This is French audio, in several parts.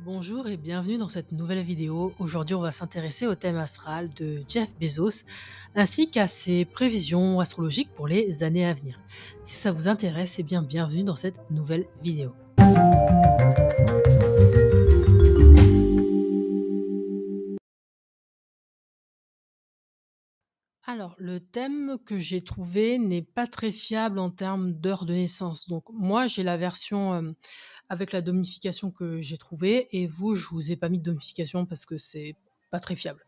Bonjour et bienvenue dans cette nouvelle vidéo. Aujourd'hui, on va s'intéresser au thème astral de Jeff Bezos ainsi qu'à ses prévisions astrologiques pour les années à venir. Si ça vous intéresse, eh bien bienvenue dans cette nouvelle vidéo. Alors, le thème que j'ai trouvé n'est pas très fiable en termes d'heure de naissance. Donc, moi, j'ai la version avec la domification que j'ai trouvée, et vous, je vous ai pas mis de domification parce que c'est pas très fiable.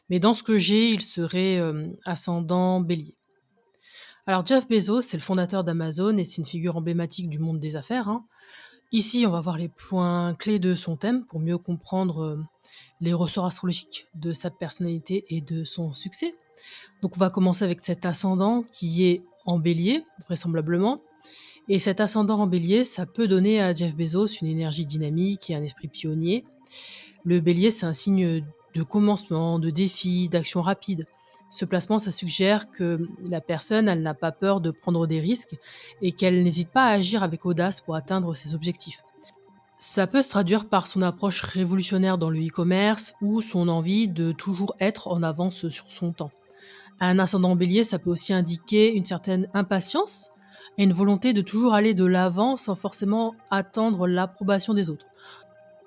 Mais dans ce que j'ai, il serait ascendant bélier. Alors, Jeff Bezos, c'est le fondateur d'Amazon et c'est une figure emblématique du monde des affaires, hein. Ici, on va voir les points clés de son thème pour mieux comprendre les ressorts astrologiques de sa personnalité et de son succès. Donc on va commencer avec cet ascendant qui est en bélier, vraisemblablement. Et cet ascendant en bélier, ça peut donner à Jeff Bezos une énergie dynamique et un esprit pionnier. Le bélier, c'est un signe de commencement, de défi, d'action rapide. Ce placement, ça suggère que la personne, elle n'a pas peur de prendre des risques et qu'elle n'hésite pas à agir avec audace pour atteindre ses objectifs. Ça peut se traduire par son approche révolutionnaire dans le e-commerce ou son envie de toujours être en avance sur son temps. Un ascendant bélier, ça peut aussi indiquer une certaine impatience et une volonté de toujours aller de l'avant sans forcément attendre l'approbation des autres.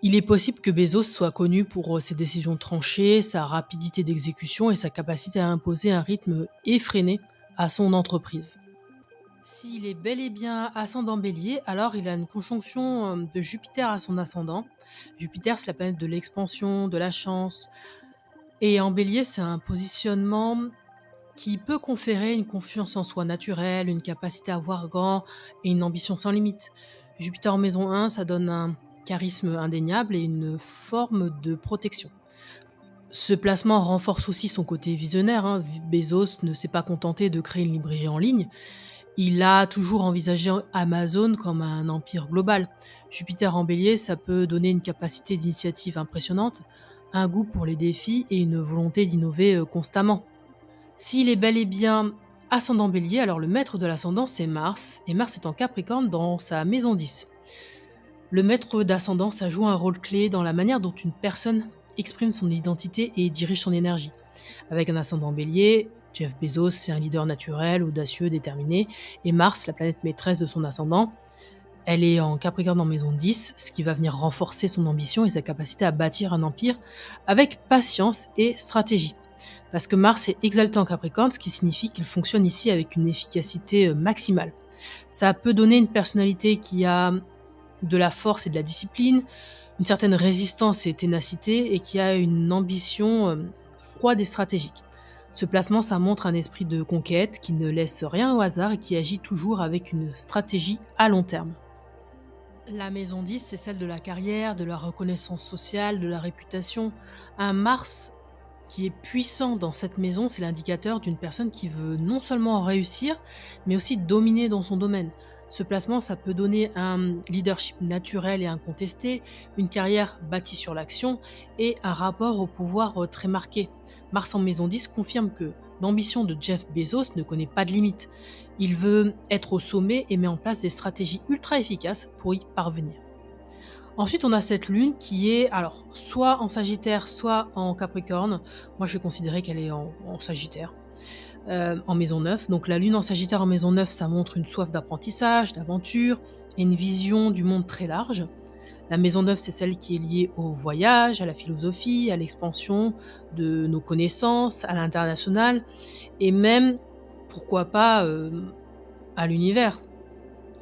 Il est possible que Bezos soit connu pour ses décisions tranchées, sa rapidité d'exécution et sa capacité à imposer un rythme effréné à son entreprise. S'il est bel et bien ascendant bélier, alors il a une conjonction de Jupiter à son ascendant. Jupiter, c'est la planète de l'expansion, de la chance. Et en bélier, c'est un positionnement qui peut conférer une confiance en soi naturelle, une capacité à voir grand et une ambition sans limite. Jupiter en maison 1, ça donne un charisme indéniable et une forme de protection. Ce placement renforce aussi son côté visionnaire, hein. Bezos ne s'est pas contenté de créer une librairie en ligne, il a toujours envisagé Amazon comme un empire global. Jupiter en bélier, ça peut donner une capacité d'initiative impressionnante, un goût pour les défis et une volonté d'innover constamment. S'il est bel et bien ascendant bélier, alors le maître de l'ascendant, c'est Mars, et Mars est en Capricorne dans sa maison 10. Le maître d'ascendant, ça joue un rôle clé dans la manière dont une personne exprime son identité et dirige son énergie. Avec un ascendant bélier, Jeff Bezos, c'est un leader naturel, audacieux, déterminé, et Mars, la planète maîtresse de son ascendant, elle est en Capricorne en maison 10, ce qui va venir renforcer son ambition et sa capacité à bâtir un empire avec patience et stratégie. Parce que Mars est exalté en Capricorne, ce qui signifie qu'il fonctionne ici avec une efficacité maximale. Ça peut donner une personnalité qui a de la force et de la discipline, une certaine résistance et ténacité, et qui a une ambition froide et stratégique. Ce placement, ça montre un esprit de conquête qui ne laisse rien au hasard et qui agit toujours avec une stratégie à long terme. La maison 10, c'est celle de la carrière, de la reconnaissance sociale, de la réputation. Un Mars qui est puissant dans cette maison, c'est l'indicateur d'une personne qui veut non seulement réussir, mais aussi dominer dans son domaine. Ce placement, ça peut donner un leadership naturel et incontesté, une carrière bâtie sur l'action et un rapport au pouvoir très marqué. Mars en maison 10 confirme que l'ambition de Jeff Bezos ne connaît pas de limite. Il veut être au sommet et met en place des stratégies ultra efficaces pour y parvenir. Ensuite, on a cette lune qui est alors soit en Sagittaire, soit en Capricorne. Moi, je vais considérer qu'elle est en Sagittaire, en maison 9. Donc la lune en Sagittaire en maison 9, ça montre une soif d'apprentissage, d'aventure et une vision du monde très large. La maison 9, c'est celle qui est liée au voyage, à la philosophie, à l'expansion de nos connaissances, à l'international et même, pourquoi pas, à l'univers.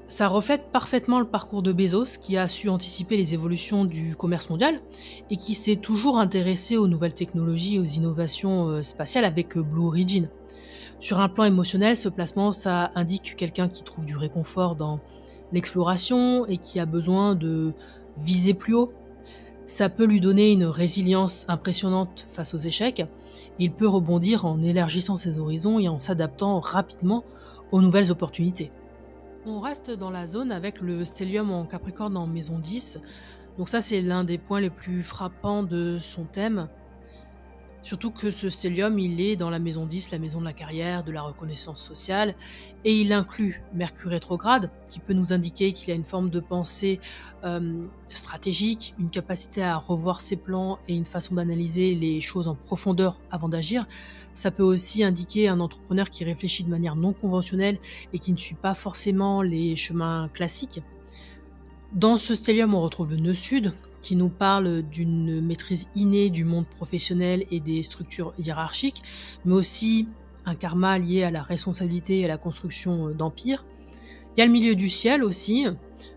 Ça reflète parfaitement le parcours de Bezos, qui a su anticiper les évolutions du commerce mondial et qui s'est toujours intéressé aux nouvelles technologies et aux innovations spatiales avec Blue Origin. Sur un plan émotionnel, ce placement, ça indique quelqu'un qui trouve du réconfort dans l'exploration et qui a besoin de viser plus haut. Ça peut lui donner une résilience impressionnante face aux échecs. Il peut rebondir en élargissant ses horizons et en s'adaptant rapidement aux nouvelles opportunités. On reste dans la zone avec le stellium en Capricorne en maison 10. Donc ça, c'est l'un des points les plus frappants de son thème. Surtout que ce stellium, il est dans la maison 10, la maison de la carrière, de la reconnaissance sociale, et il inclut Mercure rétrograde, qui peut nous indiquer qu'il a une forme de pensée stratégique, une capacité à revoir ses plans et une façon d'analyser les choses en profondeur avant d'agir. Ça peut aussi indiquer un entrepreneur qui réfléchit de manière non conventionnelle et qui ne suit pas forcément les chemins classiques. Dans ce stellium, on retrouve le nœud sud, qui nous parle d'une maîtrise innée du monde professionnel et des structures hiérarchiques, mais aussi un karma lié à la responsabilité et à la construction d'empires. Il y a le milieu du ciel aussi,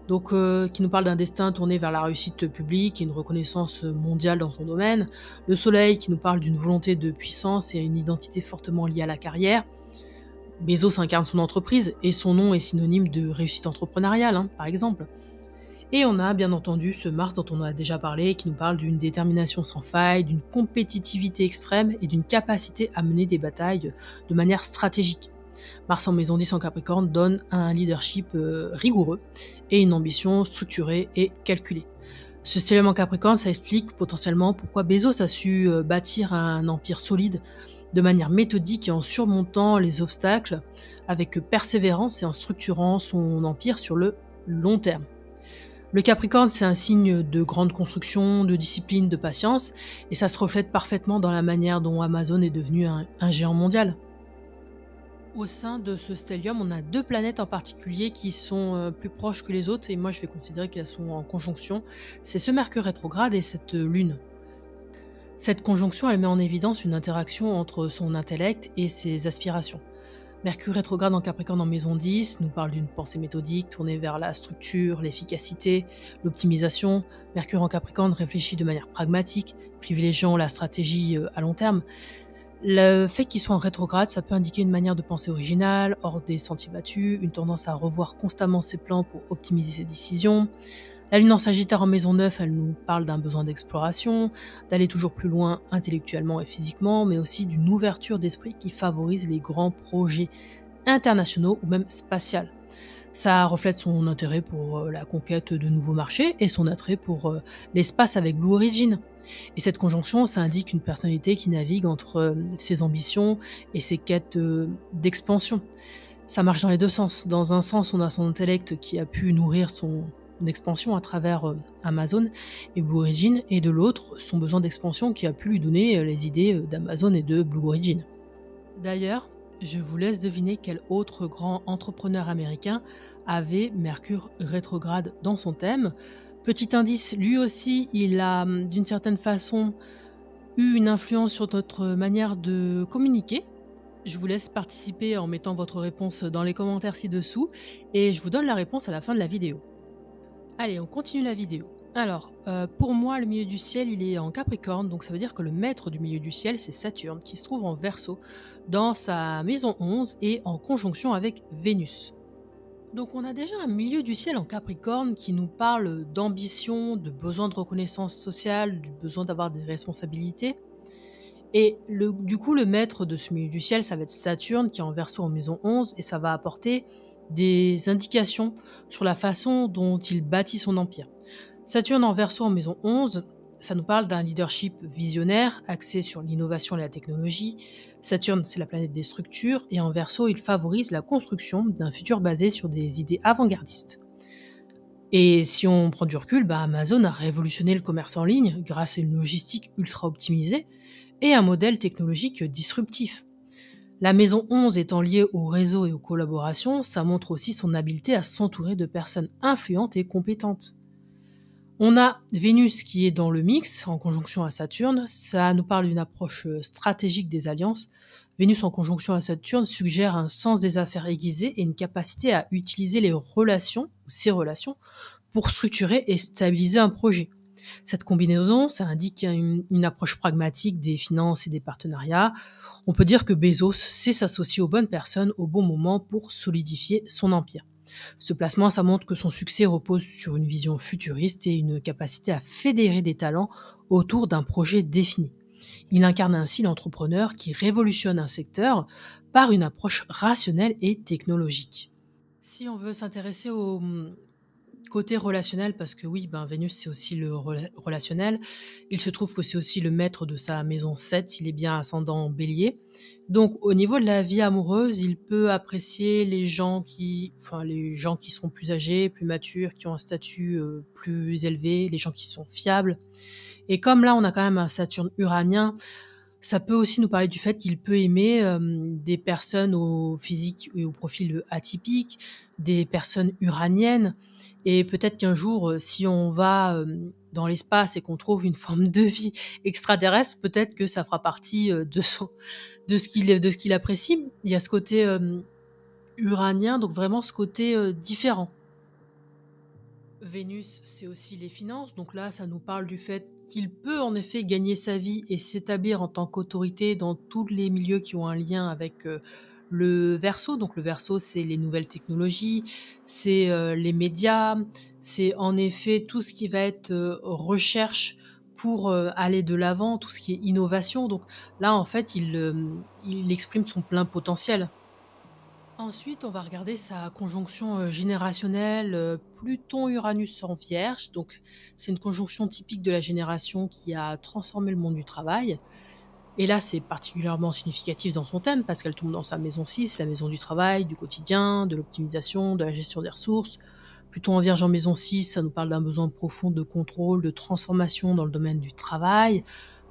donc qui nous parle d'un destin tourné vers la réussite publique et une reconnaissance mondiale dans son domaine. Le soleil qui nous parle d'une volonté de puissance et une identité fortement liée à la carrière. Bezos incarne son entreprise et son nom est synonyme de réussite entrepreneuriale, par exemple. Et on a bien entendu ce Mars dont on a déjà parlé, qui nous parle d'une détermination sans faille, d'une compétitivité extrême et d'une capacité à mener des batailles de manière stratégique. Mars en maison 10 en Capricorne donne un leadership rigoureux et une ambition structurée et calculée. Ce stellium en Capricorne, ça explique potentiellement pourquoi Bezos a su bâtir un empire solide de manière méthodique et en surmontant les obstacles avec persévérance et en structurant son empire sur le long terme. Le Capricorne, c'est un signe de grande construction, de discipline, de patience, et ça se reflète parfaitement dans la manière dont Amazon est devenu un géant mondial. Au sein de ce stellium, on a deux planètes en particulier qui sont plus proches que les autres, et moi je vais considérer qu'elles sont en conjonction. C'est ce Mercure rétrograde et cette Lune. Cette conjonction, elle met en évidence une interaction entre son intellect et ses aspirations. Mercure rétrograde en Capricorne en maison 10 nous parle d'une pensée méthodique tournée vers la structure, l'efficacité, l'optimisation. Mercure en Capricorne réfléchit de manière pragmatique, privilégiant la stratégie à long terme. Le fait qu'il soit en rétrograde, ça peut indiquer une manière de penser originale, hors des sentiers battus, une tendance à revoir constamment ses plans pour optimiser ses décisions. La Lune en Sagittaire en maison 9, elle nous parle d'un besoin d'exploration, d'aller toujours plus loin intellectuellement et physiquement, mais aussi d'une ouverture d'esprit qui favorise les grands projets internationaux ou même spatials. Ça reflète son intérêt pour la conquête de nouveaux marchés et son attrait pour l'espace avec Blue Origin. Et cette conjonction, ça indique une personnalité qui navigue entre ses ambitions et ses quêtes d'expansion. Ça marche dans les deux sens. Dans un sens, on a son intellect qui a pu nourrir son expansion à travers Amazon et Blue Origin, et de l'autre, son besoin d'expansion qui a pu lui donner les idées d'Amazon et de Blue Origin. D'ailleurs, je vous laisse deviner quel autre grand entrepreneur américain avait Mercure rétrograde dans son thème. Petit indice, lui aussi, il a d'une certaine façon eu une influence sur notre manière de communiquer. Je vous laisse participer en mettant votre réponse dans les commentaires ci-dessous et je vous donne la réponse à la fin de la vidéo. Allez, on continue la vidéo. Alors, pour moi, le milieu du ciel, il est en Capricorne, donc ça veut dire que le maître du milieu du ciel, c'est Saturne, qui se trouve en Verseau, dans sa maison 11 et en conjonction avec Vénus. Donc on a déjà un milieu du ciel en Capricorne qui nous parle d'ambition, de besoin de reconnaissance sociale, du besoin d'avoir des responsabilités. Et du coup, le maître de ce milieu du ciel, ça va être Saturne, qui est en Verseau en maison 11, et ça va apporter des indications sur la façon dont il bâtit son empire. Saturne en Verseau en maison 11, ça nous parle d'un leadership visionnaire axé sur l'innovation et la technologie. Saturne, c'est la planète des structures, et en Verseau, il favorise la construction d'un futur basé sur des idées avant-gardistes. Et si on prend du recul, Amazon a révolutionné le commerce en ligne grâce à une logistique ultra optimisée et un modèle technologique disruptif. La maison 11 étant liée au réseau et aux collaborations, ça montre aussi son habileté à s'entourer de personnes influentes et compétentes. On a Vénus qui est dans le mix, en conjonction à Saturne, ça nous parle d'une approche stratégique des alliances. Vénus en conjonction à Saturne suggère un sens des affaires aiguisé et une capacité à utiliser les relations, ou ses relations, pour structurer et stabiliser un projet. Cette combinaison, ça indique une approche pragmatique des finances et des partenariats. On peut dire que Bezos sait s'associer aux bonnes personnes au bon moment pour solidifier son empire. Ce placement, ça montre que son succès repose sur une vision futuriste et une capacité à fédérer des talents autour d'un projet défini. Il incarne ainsi l'entrepreneur qui révolutionne un secteur par une approche rationnelle et technologique. Si on veut s'intéresser Côté relationnel, parce que oui, ben, Vénus, c'est aussi le relationnel. Il se trouve que c'est aussi le maître de sa maison 7, il est bien ascendant Bélier. Donc au niveau de la vie amoureuse, il peut apprécier les gens qui sont plus âgés, plus matures, qui ont un statut, plus élevé, les gens qui sont fiables. Et comme là, on a quand même un Saturne uranien, ça peut aussi nous parler du fait qu'il peut aimer, des personnes au physique et au profil, atypique, des personnes uraniennes et peut-être qu'un jour, si on va, dans l'espace et qu'on trouve une forme de vie extraterrestre, peut-être que ça fera partie, de ce qu'il apprécie. Il y a ce côté, uranien, donc vraiment ce côté, différent. Vénus, c'est aussi les finances, donc là, ça nous parle du fait qu'il peut en effet gagner sa vie et s'établir en tant qu'autorité dans tous les milieux qui ont un lien avec le Verseau. Donc le Verseau, c'est les nouvelles technologies, c'est les médias, c'est en effet tout ce qui va être recherche pour aller de l'avant, tout ce qui est innovation. Donc là, en fait, il exprime son plein potentiel. Ensuite, on va regarder sa conjonction, générationnelle, Pluton-Uranus en Vierge. Donc c'est une conjonction typique de la génération qui a transformé le monde du travail et là, c'est particulièrement significatif dans son thème parce qu'elle tombe dans sa maison 6, la maison du travail, du quotidien, de l'optimisation, de la gestion des ressources. Pluton en Vierge en maison 6, ça nous parle d'un besoin profond de contrôle, de transformation dans le domaine du travail.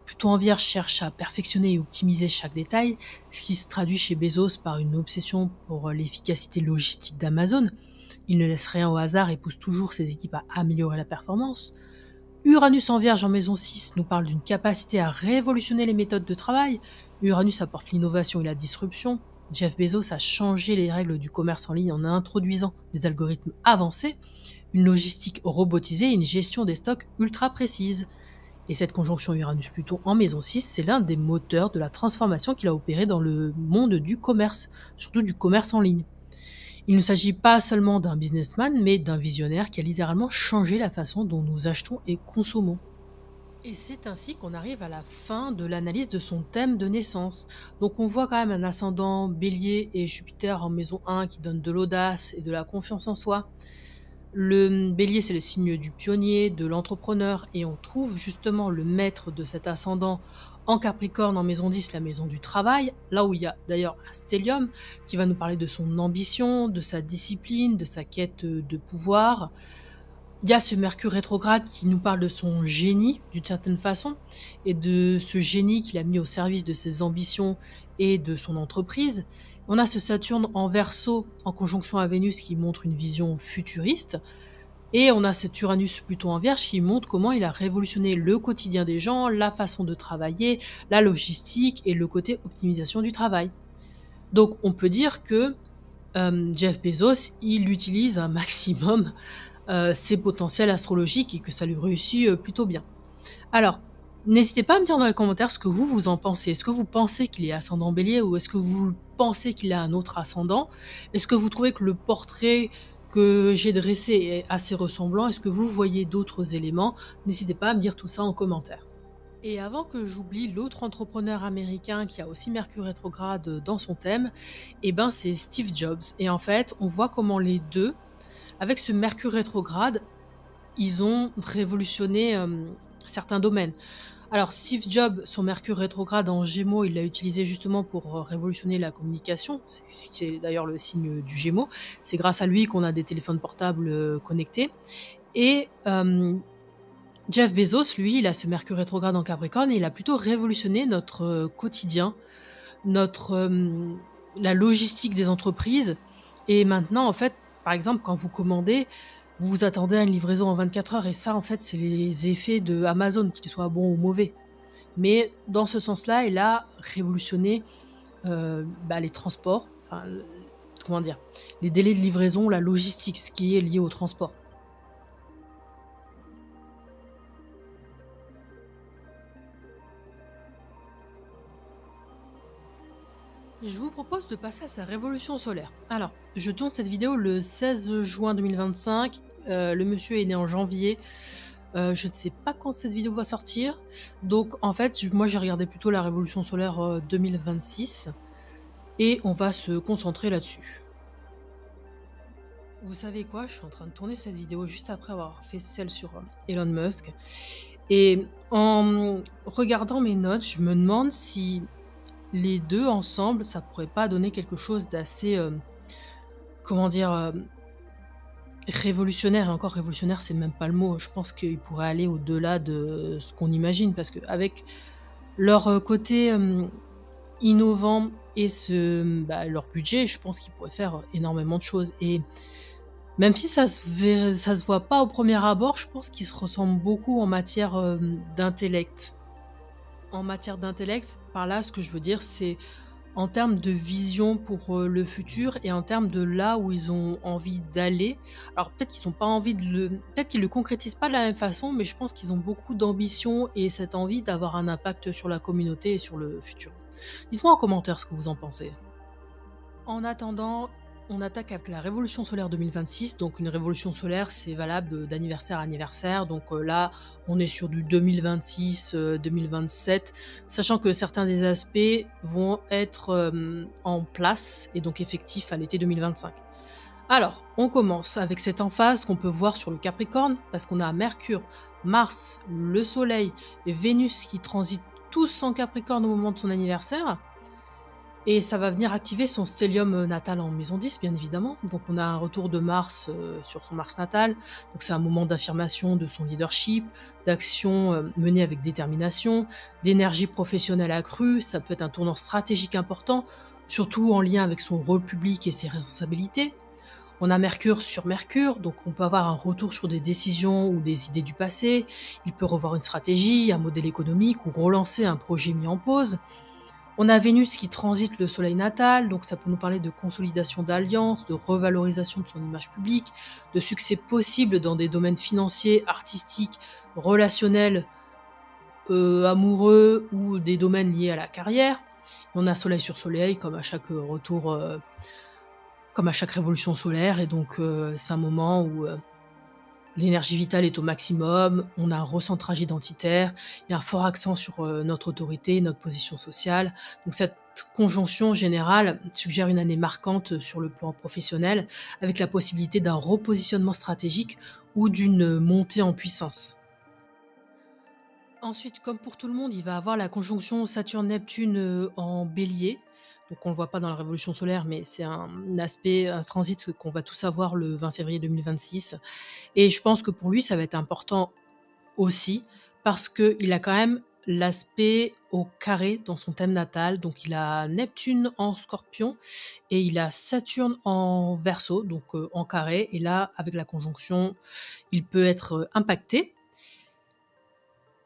Plutôt en Vierge cherche à perfectionner et optimiser chaque détail, ce qui se traduit chez Bezos par une obsession pour l'efficacité logistique d'Amazon. Il ne laisse rien au hasard et pousse toujours ses équipes à améliorer la performance. Uranus en Vierge en maison 6 nous parle d'une capacité à révolutionner les méthodes de travail. Uranus apporte l'innovation et la disruption. Jeff Bezos a changé les règles du commerce en ligne en introduisant des algorithmes avancés, une logistique robotisée et une gestion des stocks ultra précise. Et cette conjonction Uranus-Pluton en maison 6, c'est l'un des moteurs de la transformation qu'il a opérée dans le monde du commerce, surtout du commerce en ligne. Il ne s'agit pas seulement d'un businessman, mais d'un visionnaire qui a littéralement changé la façon dont nous achetons et consommons. Et c'est ainsi qu'on arrive à la fin de l'analyse de son thème de naissance. Donc on voit quand même un ascendant Bélier et Jupiter en maison 1 qui donne de l'audace et de la confiance en soi. Le bélier, c'est le signe du pionnier, de l'entrepreneur, et on trouve justement le maître de cet ascendant en Capricorne, en maison 10, la maison du travail, là où il y a d'ailleurs un stellium qui va nous parler de son ambition, de sa discipline, de sa quête de pouvoir. Il y a ce Mercure rétrograde qui nous parle de son génie, d'une certaine façon, et de ce génie qu'il a mis au service de ses ambitions et de son entreprise. On a ce Saturne en Verseau, en conjonction à Vénus, qui montre une vision futuriste. Et on a cet Uranus plutôt en Vierge qui montre comment il a révolutionné le quotidien des gens, la façon de travailler, la logistique et le côté optimisation du travail. Donc on peut dire que Jeff Bezos, il utilise un maximum ses potentiels astrologiques et que ça lui réussit plutôt bien. Alors, n'hésitez pas à me dire dans les commentaires ce que vous en pensez. Est-ce que vous pensez qu'il est ascendant Bélier ou est-ce que vous pensez qu'il a un autre ascendant? Est-ce que vous trouvez que le portrait que j'ai dressé est assez ressemblant? Est-ce que vous voyez d'autres éléments? N'hésitez pas à me dire tout ça en commentaire. Et avant que j'oublie l'autre entrepreneur américain qui a aussi Mercure rétrograde dans son thème, eh ben c'est Steve Jobs. Et en fait, on voit comment les deux, avec ce Mercure rétrograde, ils ont révolutionné certains domaines. Alors Steve Jobs, son Mercure rétrograde en Gémeaux, il l'a utilisé justement pour révolutionner la communication, c'est d'ailleurs le signe du Gémeaux. C'est grâce à lui qu'on a des téléphones portables connectés. Et Jeff Bezos, lui, il a ce Mercure rétrograde en Capricorne et il a plutôt révolutionné notre quotidien, notre la logistique des entreprises. Et maintenant, en fait, par exemple, quand vous commandez, vous vous attendez à une livraison en 24 heures et ça, en fait, c'est les effets de Amazon, qu'ils soient bons ou mauvais. Mais dans ce sens-là, il a révolutionné les transports, enfin, comment dire, les délais de livraison, la logistique, ce qui est lié au transport. Je vous propose de passer à sa révolution solaire. Alors, je tourne cette vidéo le 16 juin 2025. Le monsieur est né en janvier. Je ne sais pas quand cette vidéo va sortir. Donc, en fait, moi, j'ai regardé plutôt la révolution solaire 2026. Et on va se concentrer là-dessus. Vous savez quoi? Je suis en train de tourner cette vidéo juste après avoir fait celle sur, Elon Musk et en regardant mes notes, je me demande si les 2 ensemble, ça pourrait pas donner quelque chose d'assez, comment dire? Révolutionnaire. Et encore révolutionnaire, c'est même pas le mot. Je pense qu'ils pourraient aller au-delà de ce qu'on imagine parce qu'avec leur, côté, innovant et leur budget, je pense qu'ils pourraient faire énormément de choses et même si ça se voit pas au premier abord, je pense qu'ils se ressemblent beaucoup en matière, d'intellect. En matière d'intellect, par là, ce que je veux dire, c'est en termes de vision pour, le futur et en termes de là où ils ont envie d'aller. Alors peut-être qu'ils ont pas envie de le peut-être qu'ils le concrétisent pas de la même façon, mais je pense qu'ils ont beaucoup d'ambition et cette envie d'avoir un impact sur la communauté et sur le futur. Dites-moi en commentaire ce que vous en pensez. En attendant, on attaque avec la révolution solaire 2026. Donc une révolution solaire, c'est valable d'anniversaire à anniversaire. Donc là, on est sur du 2026, 2027, sachant que certains des aspects vont être en place et donc effectifs à l'été 2025. Alors, on commence avec cette emphase qu'on peut voir sur le Capricorne, parce qu'on a Mercure, Mars, le Soleil et Vénus qui transitent tous en Capricorne au moment de son anniversaire. Et ça va venir activer son stellium, natal en maison 10, bien évidemment. Donc on a un retour de Mars, sur son Mars natal. Donc c'est un moment d'affirmation de son leadership, d'action, menée avec détermination, d'énergie professionnelle accrue. Ça peut être un tournant stratégique important, surtout en lien avec son rôle public et ses responsabilités. On a Mercure sur Mercure, donc on peut avoir un retour sur des décisions ou des idées du passé. Il peut revoir une stratégie, un modèle économique ou relancer un projet mis en pause. On a Vénus qui transite le soleil natal, donc ça peut nous parler de consolidation d'alliances, de revalorisation de son image publique, de succès possible dans des domaines financiers, artistiques, relationnels, amoureux ou des domaines liés à la carrière. On a soleil sur soleil comme à chaque retour, comme à chaque révolution solaire et donc c'est un moment où l'énergie vitale est au maximum, on a un recentrage identitaire, il y a un fort accent sur, notre autorité, notre position sociale. Donc cette conjonction générale suggère une année marquante sur le plan professionnel, avec la possibilité d'un repositionnement stratégique ou d'une montée en puissance. Ensuite, comme pour tout le monde, il va avoir la conjonction Saturne-Neptune, en Bélier. Donc on le voit pas dans la révolution solaire, mais c'est un aspect, un transit qu'on va tous avoir le 20 février 2026 et je pense que pour lui, ça va être important aussi parce qu'il a quand même l'aspect au carré dans son thème natal. Donc il a Neptune en Scorpion et il a Saturne en Verseau, donc en carré et là, avec la conjonction, il peut être, impacté.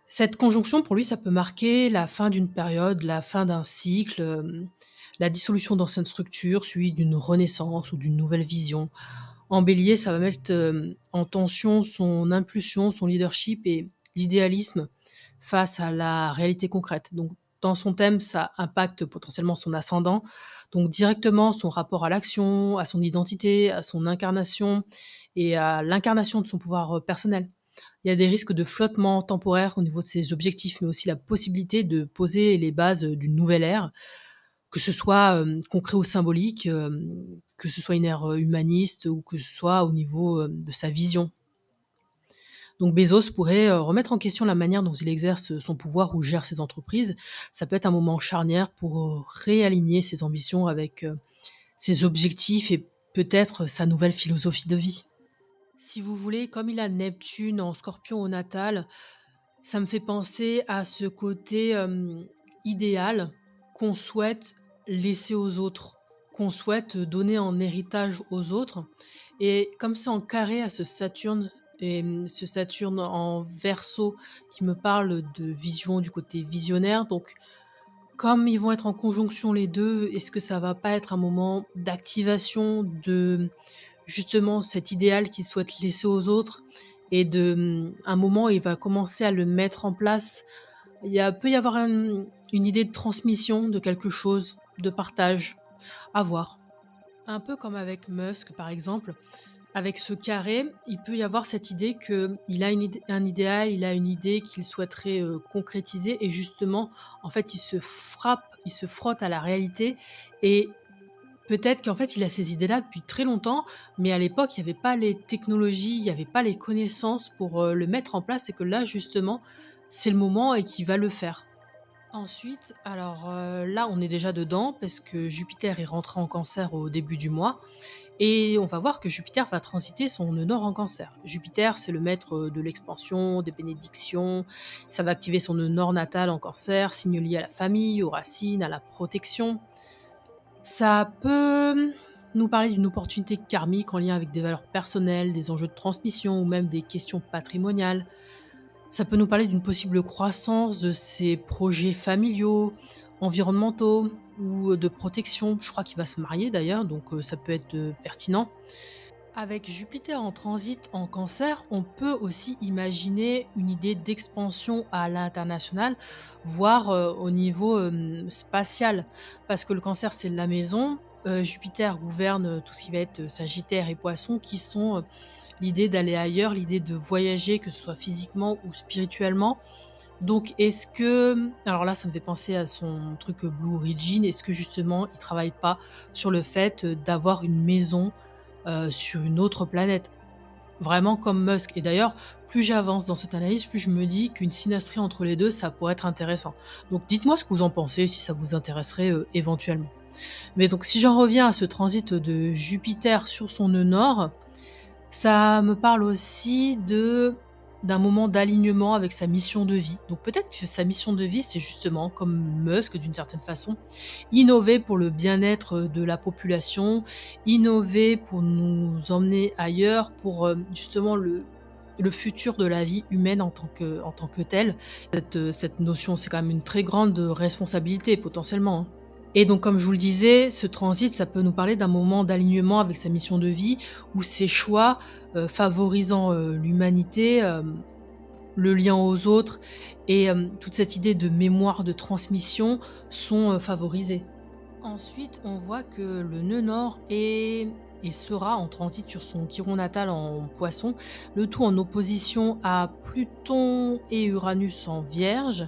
Cette conjonction, pour lui, ça peut marquer la fin d'une période, la fin d'un cycle, la dissolution d'anciennes structures, suivie d'une renaissance ou d'une nouvelle vision. En Bélier, ça va mettre, en tension son impulsion, son leadership et l'idéalisme face à la réalité concrète. Donc dans son thème, ça impacte potentiellement son ascendant, donc directement son rapport à l'action, à son identité, à son incarnation et à l'incarnation de son pouvoir, personnel. Il y a des risques de flottement temporaire au niveau de ses objectifs, mais aussi la possibilité de poser les bases, d'une nouvelle ère, que ce soit, concret ou symbolique, que ce soit une ère, humaniste ou que ce soit au niveau, de sa vision. Donc Bezos pourrait, remettre en question la manière dont il exerce, son pouvoir ou gère ses entreprises. Ça peut être un moment charnière pour, réaligner ses ambitions avec, ses objectifs et peut-être sa nouvelle philosophie de vie. Si vous voulez, comme il a Neptune en Scorpion au natal, ça me fait penser à ce côté, idéal qu'on souhaite laisser aux autres, qu'on souhaite donner en héritage aux autres et comme c'est en carré à ce Saturne et ce Saturne en Verseau qui me parle de vision, du côté visionnaire donc comme ils vont être en conjonction les 2, est-ce que ça va pas être un moment d'activation de justement cet idéal qu'il souhaite laisser aux autres et un moment où il va commencer à le mettre en place. Peut y avoir une idée de transmission de quelque chose, de partage, à voir. Un peu comme avec Musk, par exemple, avec ce carré, il peut y avoir cette idée qu'il a un idéal, il a une idée qu'il souhaiterait concrétiser et justement, en fait, il se frotte à la réalité et Peut-être qu'en fait, il a ces idées-là depuis très longtemps, mais à l'époque, il y avait pas les technologies, il y avait pas les connaissances pour, le mettre en place et que là, justement, c'est le moment et qu'il va le faire. Ensuite, alors, là, on est déjà dedans parce que Jupiter est rentré en Cancer au début du mois et on va voir que Jupiter va transiter son nœud nord en Cancer. Jupiter, c'est le maître, de l'expansion, des bénédictions. Ça va activer son nœud nord natal en Cancer, signe lié à la famille, aux racines, à la protection. Ça peut nous parler d'une opportunité karmique en lien avec des valeurs personnelles, des enjeux de transmission ou même des questions patrimoniales. Ça peut nous parler d'une possible croissance de ses projets familiaux, environnementaux ou de protection. Je crois qu'il va se marier d'ailleurs, donc ça peut être pertinent. Avec Jupiter en transit en Cancer, on peut aussi imaginer une idée d'expansion à l'international, voire au niveau spatial. Parce que le Cancer, c'est la maison. Jupiter gouverne tout ce qui va être Sagittaire et Poisson, qui sont l'idée d'aller ailleurs, l'idée de voyager, que ce soit physiquement ou spirituellement. Donc, est-ce que, alors là, ça me fait penser à son truc Blue Origin, est-ce que justement, il travaille pas sur le fait d'avoir une maison sur une autre planète, vraiment comme Musk. Et d'ailleurs, plus j'avance dans cette analyse, plus je me dis qu'une synastrie entre les deux, ça pourrait être intéressant. Donc dites-moi ce que vous en pensez, si ça vous intéresserait éventuellement. Mais donc si j'en reviens à ce transit de Jupiter sur son nœud nord, ça me parle aussi de d'un moment d'alignement avec sa mission de vie. Donc peut-être que sa mission de vie, c'est justement, comme Musk d'une certaine façon, innover pour le bien-être de la population, innover pour nous emmener ailleurs, pour justement le futur de la vie humaine en tant que telle. Cette notion, c'est quand même une très grande responsabilité potentiellement, hein. Et donc, comme je vous le disais, ce transit, ça peut nous parler d'un moment d'alignement avec sa mission de vie, où ses choix, favorisant, l'humanité, le lien aux autres et toute cette idée de mémoire, de transmission sont, favorisés. Ensuite, on voit que le nœud nord est et sera en transit sur son chiron natal en Poisson, le tout en opposition à Pluton et Uranus en Vierge.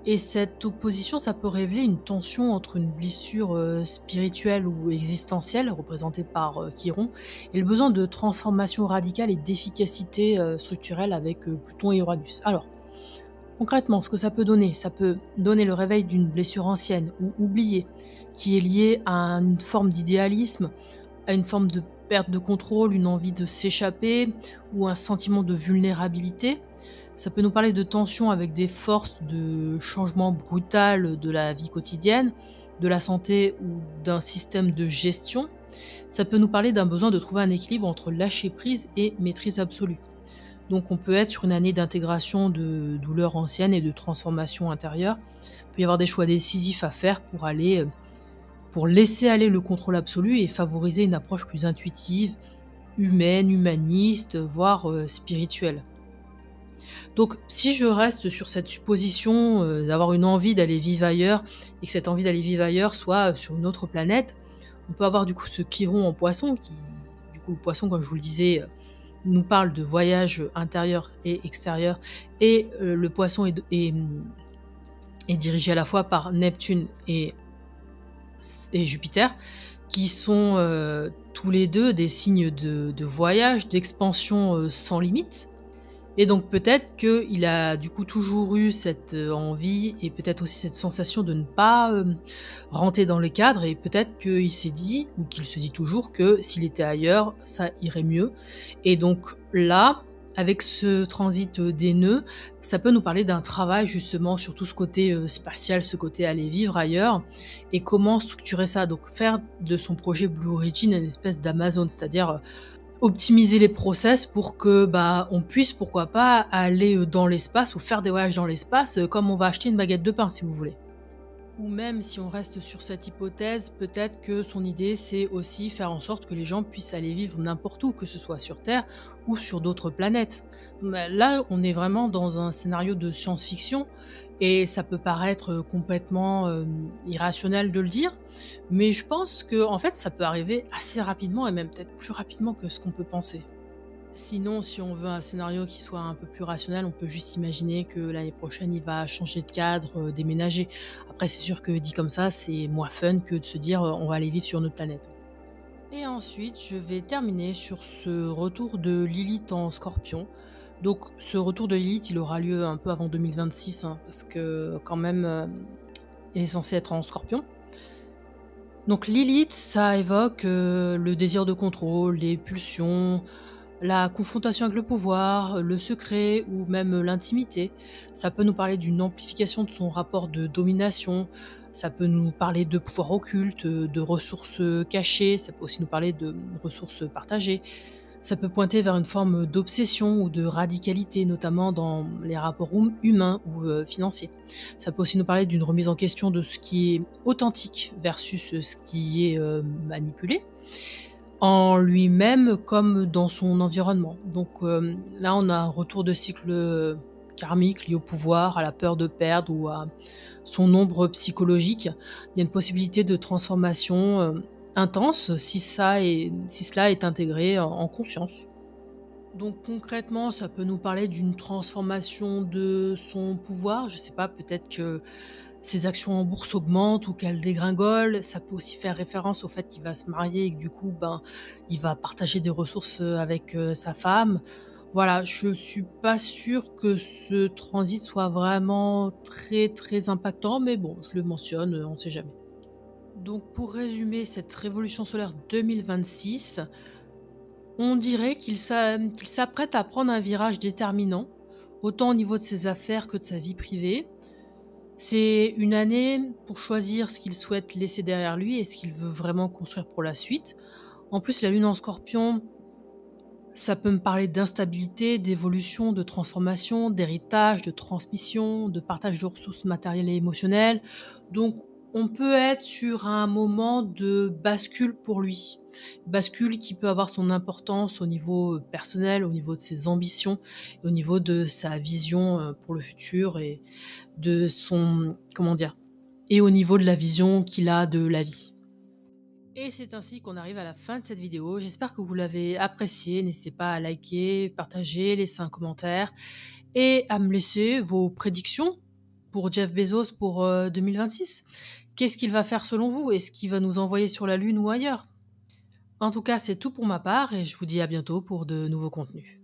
Et cette opposition, ça peut révéler une tension entre une blessure, spirituelle ou existentielle, représentée par, Chiron, et le besoin de transformation radicale et d'efficacité, structurelle avec, Pluton et Uranus. Alors, concrètement, ce que ça peut donner le réveil d'une blessure ancienne ou oubliée, qui est liée à une forme d'idéalisme, à une forme de perte de contrôle, une envie de s'échapper ou un sentiment de vulnérabilité. Ça peut nous parler de tensions avec des forces de changement brutal de la vie quotidienne, de la santé ou d'un système de gestion. Ça peut nous parler d'un besoin de trouver un équilibre entre lâcher prise et maîtrise absolue. Donc on peut être sur une année d'intégration de douleurs anciennes et de transformation intérieure. Il peut y avoir des choix décisifs à faire pour laisser aller le contrôle absolu et favoriser une approche plus intuitive, humaine, humaniste, voire spirituelle. Donc, si je reste sur cette supposition, d'avoir une envie d'aller vivre ailleurs et que cette envie d'aller vivre ailleurs soit, sur une autre planète, on peut avoir du coup ce Chiron en Poisson qui du coup le Poisson comme je vous le disais, nous parle de voyage, intérieur et extérieur et le Poisson est dirigé à la fois par Neptune et Jupiter qui sont, tous les 2 des signes de voyage, d'expansion, sans limite. Et donc peut-être qu'il a du coup toujours eu cette, envie et peut-être aussi cette sensation de ne pas, rentrer dans le cadre et peut-être qu'il s'est dit ou qu'il se dit toujours que s'il était ailleurs, ça irait mieux. Et donc là, avec ce transit, des nœuds, ça peut nous parler d'un travail justement sur tout ce côté, spatial, ce côté aller vivre ailleurs et comment structurer ça. Donc faire de son projet Blue Origin une espèce d'Amazon, c'est-à-dire, optimiser les process pour que, bah, on puisse, pourquoi pas, aller, dans l'espace ou faire des voyages dans l'espace, comme on va acheter une baguette de pain, si vous voulez. Ou même si on reste sur cette hypothèse, peut-être que son idée, c'est aussi faire en sorte que les gens puissent aller vivre n'importe où, que ce soit sur Terre ou sur d'autres planètes. Mais là, on est vraiment dans un scénario de science-fiction et ça peut paraître, complètement, irrationnel de le dire, mais je pense que en fait, ça peut arriver assez rapidement et même peut-être plus rapidement que ce qu'on peut penser. Sinon, si on veut un scénario qui soit un peu plus rationnel, on peut juste imaginer que l'année prochaine, il va changer de cadre, déménager. Après, c'est sûr que dit comme ça, c'est moins fun que de se dire, «On va aller vivre sur notre planète». Et ensuite, je vais terminer sur ce retour de Lilith en Scorpion. Donc ce retour de Lilith, il aura lieu un peu avant 2026, hein, parce que quand même, elle est censée être en Scorpion. Donc Lilith, ça évoque, le désir de contrôle, les pulsions, la confrontation avec le pouvoir, le secret ou même l'intimité. Ça peut nous parler d'une amplification de son rapport de domination, ça peut nous parler de pouvoir occulte, de ressources, cachées, ça peut aussi nous parler de ressources partagées. Ça peut pointer vers une forme d'obsession ou de radicalité, notamment dans les rapports humains ou financiers. Ça peut aussi nous parler d'une remise en question de ce qui est authentique versus ce qui est manipulé, en lui-même comme dans son environnement. Donc là, on a un retour de cycle karmique lié au pouvoir, à la peur de perdre ou à son ombre psychologique. Il y a une possibilité de transformation intense si cela est intégré en conscience. Donc concrètement, ça peut nous parler d'une transformation de son pouvoir. Je sais pas, peut-être que ses actions en bourse augmentent ou qu'elles dégringolent. Ça peut aussi faire référence au fait qu'il va se marier et que du coup, ben, il va partager des ressources avec sa femme. Voilà, je suis pas sûre que ce transit soit vraiment très très impactant, mais bon, je le mentionne, on sait jamais. Donc pour résumer cette révolution solaire 2026, on dirait qu'il s'apprête à prendre un virage déterminant, autant au niveau de ses affaires que de sa vie privée. C'est une année pour choisir ce qu'il souhaite laisser derrière lui et ce qu'il veut vraiment construire pour la suite. En plus, la lune en Scorpion, ça peut me parler d'instabilité, d'évolution, de transformation, d'héritage, de transmission, de partage de ressources matérielles et émotionnelles. Donc, on peut être sur un moment de bascule pour lui. Bascule qui peut avoir son importance au niveau personnel, au niveau de ses ambitions, et au niveau de sa vision pour le futur et de son, comment dire, et au niveau de la vision qu'il a de la vie. Et c'est ainsi qu'on arrive à la fin de cette vidéo. J'espère que vous l'avez appréciée. N'hésitez pas à liker, partager, laisser un commentaire et à me laisser vos prédictions pour Jeff Bezos pour 2026. Qu'est-ce qu'il va faire selon vous? Est-ce qu'il va nous envoyer sur la Lune ou ailleurs? En tout cas, c'est tout pour ma part et je vous dis à bientôt pour de nouveaux contenus.